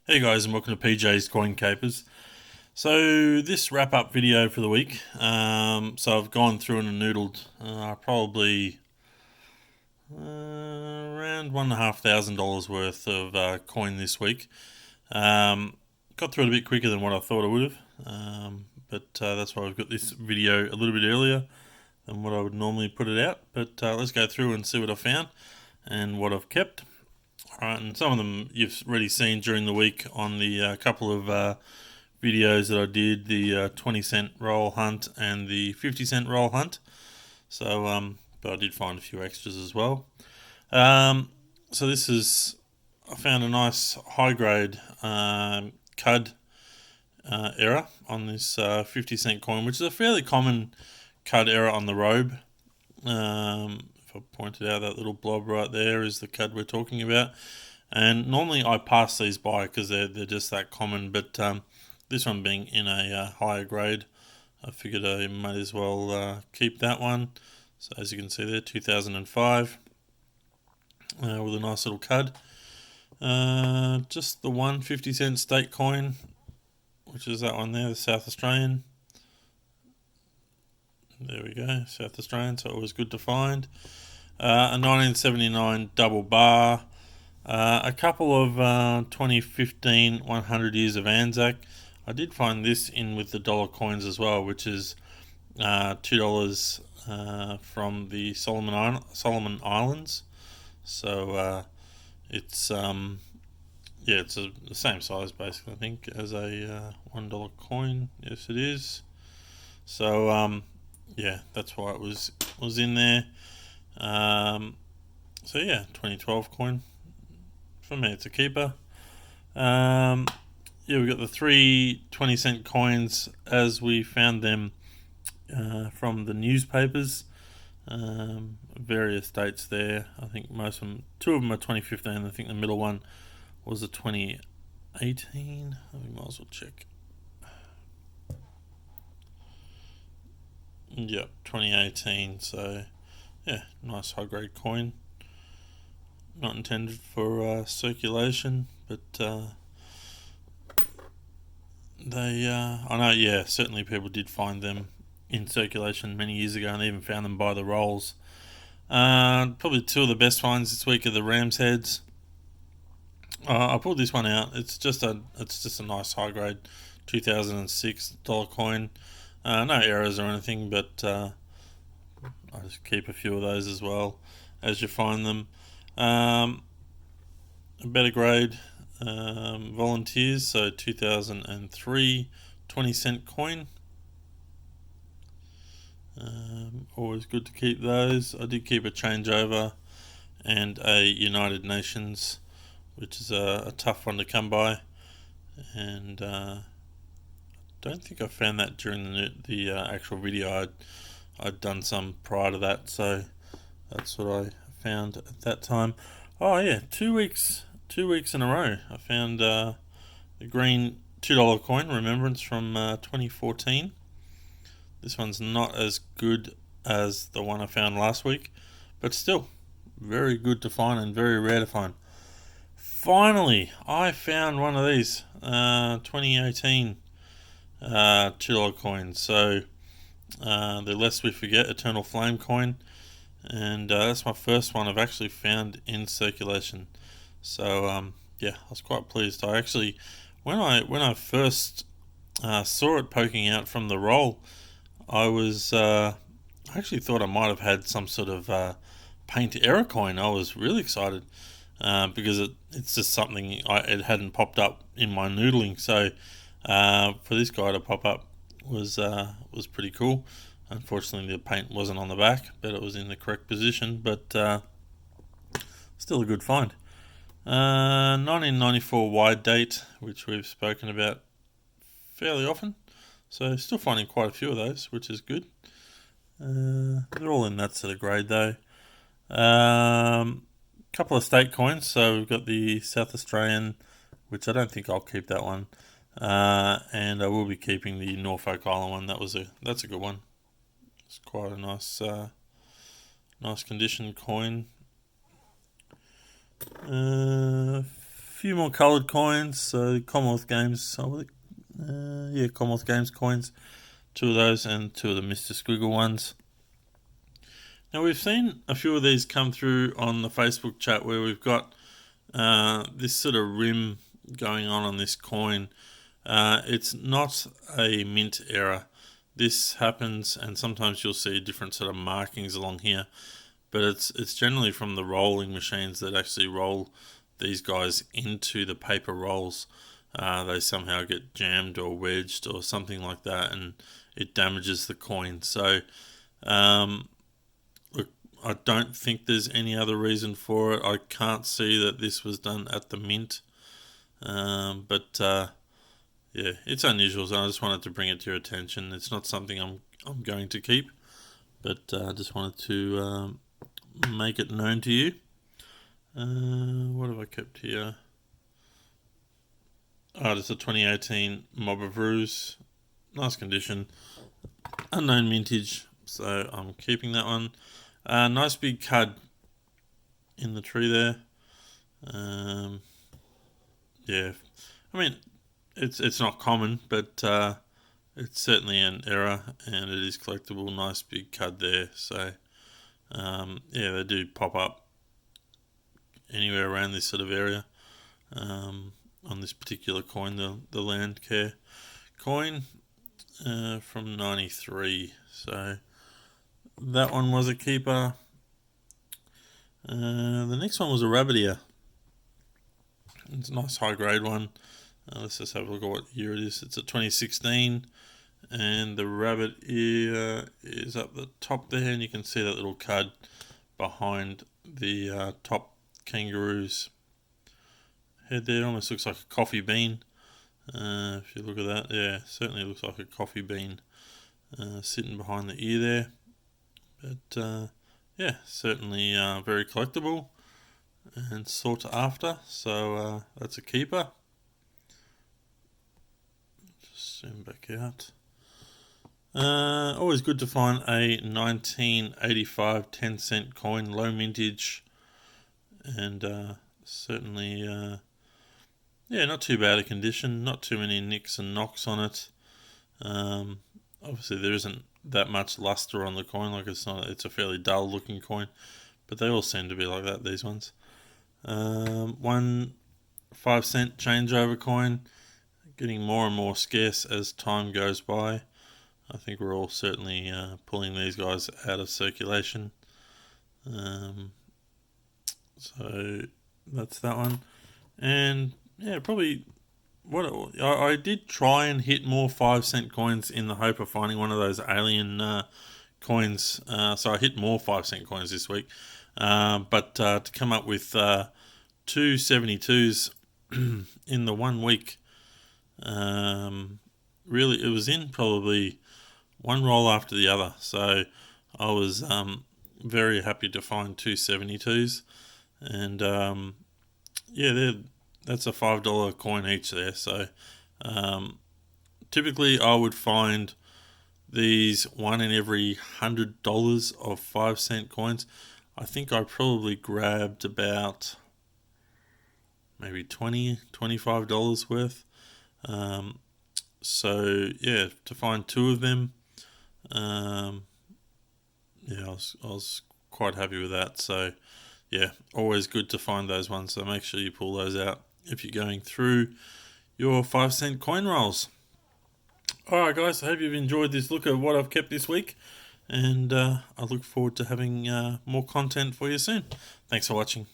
Hey guys, and welcome to PJ's Coin Capers. So this wrap-up video for the week. So I've gone through and noodled probably around $1,500 worth of coin this week. Got through it a bit quicker than what I thought I would have, but that's why I've got this video a little bit earlier than what I would normally put it out. But let's go through and see what I found and what I've kept. Alright, and some of them you've already seen during the week on the couple of videos that I did, the 20-cent roll hunt and the 50-cent roll hunt. So, but I did find a few extras as well. So this is, I found a nice high-grade CUD error on this 50-cent coin, which is a fairly common CUD error on the robe. If I pointed out that little blob right there is the CUD we're talking about, and normally I pass these by because they're just that common, but this one being in a higher grade, I figured I might as well keep that one. So as you can see there, 2005 with a nice little CUD. Just the one 50-cent state coin, which is that one there, the South Australian. There we go, South Australian, so always good to find. A 1979 double bar, a couple of 2015 100 years of Anzac. I did find this in with the dollar coins as well, which is $2 from the Solomon Islands. So it's it's the same size basically, I think, as a $1 coin. Yes, it is. So yeah, that's why it was in there. So yeah, 2012 coin. For me, it's a keeper. Yeah, we got the three 20-cent coins as we found them from the newspapers. Various dates there. I think most of them, two of them are 2015. I think the middle one was a 2018. We might as well check. Yep, 2018. So yeah, nice high grade coin. Not intended for circulation, but they, I know, yeah, certainly people did find them in circulation many years ago, and they even found them by the rolls. Probably two of the best finds this week are the Ram's heads. I pulled this one out. It's just a nice high grade 2006 dollar coin. No errors or anything, but I just keep a few of those as well as you find them. A better grade volunteers, so 2003 20-cent coin. Always good to keep those. I did keep a changeover and a United Nations, which is a tough one to come by, and don't think I found that during the actual video. I'd done some prior to that, so that's what I found at that time. Oh yeah, 2 weeks in a row. I found the green $2 coin, Remembrance, from 2014. This one's not as good as the one I found last week, but still very good to find and very rare to find. Finally, I found one of these 2018 $2 coins. So the Lest We Forget Eternal Flame coin, and that's my first one I've actually found in circulation. So yeah, I was quite pleased. I actually, when I first saw it poking out from the roll, I actually thought I might have had some sort of paint error coin. I was really excited because it's just something it hadn't popped up in my noodling. So for this guy to pop up was pretty cool. Unfortunately, the paint wasn't on the back, but it was in the correct position. But still a good find. 1994 wide date, which we've spoken about fairly often. So still finding quite a few of those, which is good. They're all in that sort of grade though. Couple of state coins. So we've got the South Australian, which I don't think I'll keep that one. And I will be keeping the Norfolk Island one. That's a good one. It's quite a nice nice condition coin. few more coloured coins. So Commonwealth Games, Commonwealth Games coins. 2 of those and 2 of the Mr. Squiggle ones. Now we've seen a few of these come through on the Facebook chat where we've got this sort of rim going on this coin. It's not a mint error. This happens, and sometimes you'll see different sort of markings along here, but it's generally from the rolling machines that actually roll these guys into the paper rolls. They somehow get jammed or wedged or something like that, and it damages the coin. So look, I don't think there's any other reason for it. I can't see that this was done at the mint, but yeah, it's unusual, so I just wanted to bring it to your attention. It's not something I'm going to keep, but I just wanted to make it known to you. What have I kept here? Oh, it's a 2018 Mob of Ruse. Nice condition. Unknown mintage, so I'm keeping that one. Nice big cud in the tree there. Yeah, I mean, it's not common, but it's certainly an error, and it is collectible. Nice big cud there. So yeah, they do pop up anywhere around this sort of area. On this particular coin, the Land Care coin from 93. So that one was a keeper. The next one was a rabbit ear. It's a nice high grade one. Let's just have a look at what year it is. It's a 2016, and the rabbit ear is up the top there, and you can see that little cud behind the top kangaroo's head there. It almost looks like a coffee bean. If you look at that, yeah, certainly looks like a coffee bean sitting behind the ear there. But yeah, certainly very collectible and sought after. So that's a keeper. Just zoom back out. Always good to find a 1985 10-cent coin, low mintage, and certainly yeah, not too bad a condition, not too many nicks and knocks on it. Obviously there isn't that much luster on the coin, like it's a fairly dull looking coin, but they all seem to be like that, these ones. 1 5-cent changeover coin, getting more and more scarce as time goes by. I think we're all certainly pulling these guys out of circulation. So that's that one. And yeah, probably I did try and hit more 5-cent coins in the hope of finding one of those alien coins. So I hit more 5-cent coins this week, but to come up with 2 72s in the 1 week, really it was in probably one roll after the other. So I was very happy to find 2 72s, and yeah, that's a $5 coin each there. So typically I would find these 1 in every $100 of 5-cent coins. I think I probably grabbed about maybe $20, $25 worth. So yeah, to find 2 of them, yeah, I was quite happy with that. So yeah, always good to find those ones. So make sure you pull those out if you're going through your 5-cent coin rolls. Alright guys, I hope you've enjoyed this look at what I've kept this week, and I look forward to having more content for you soon. Thanks for watching.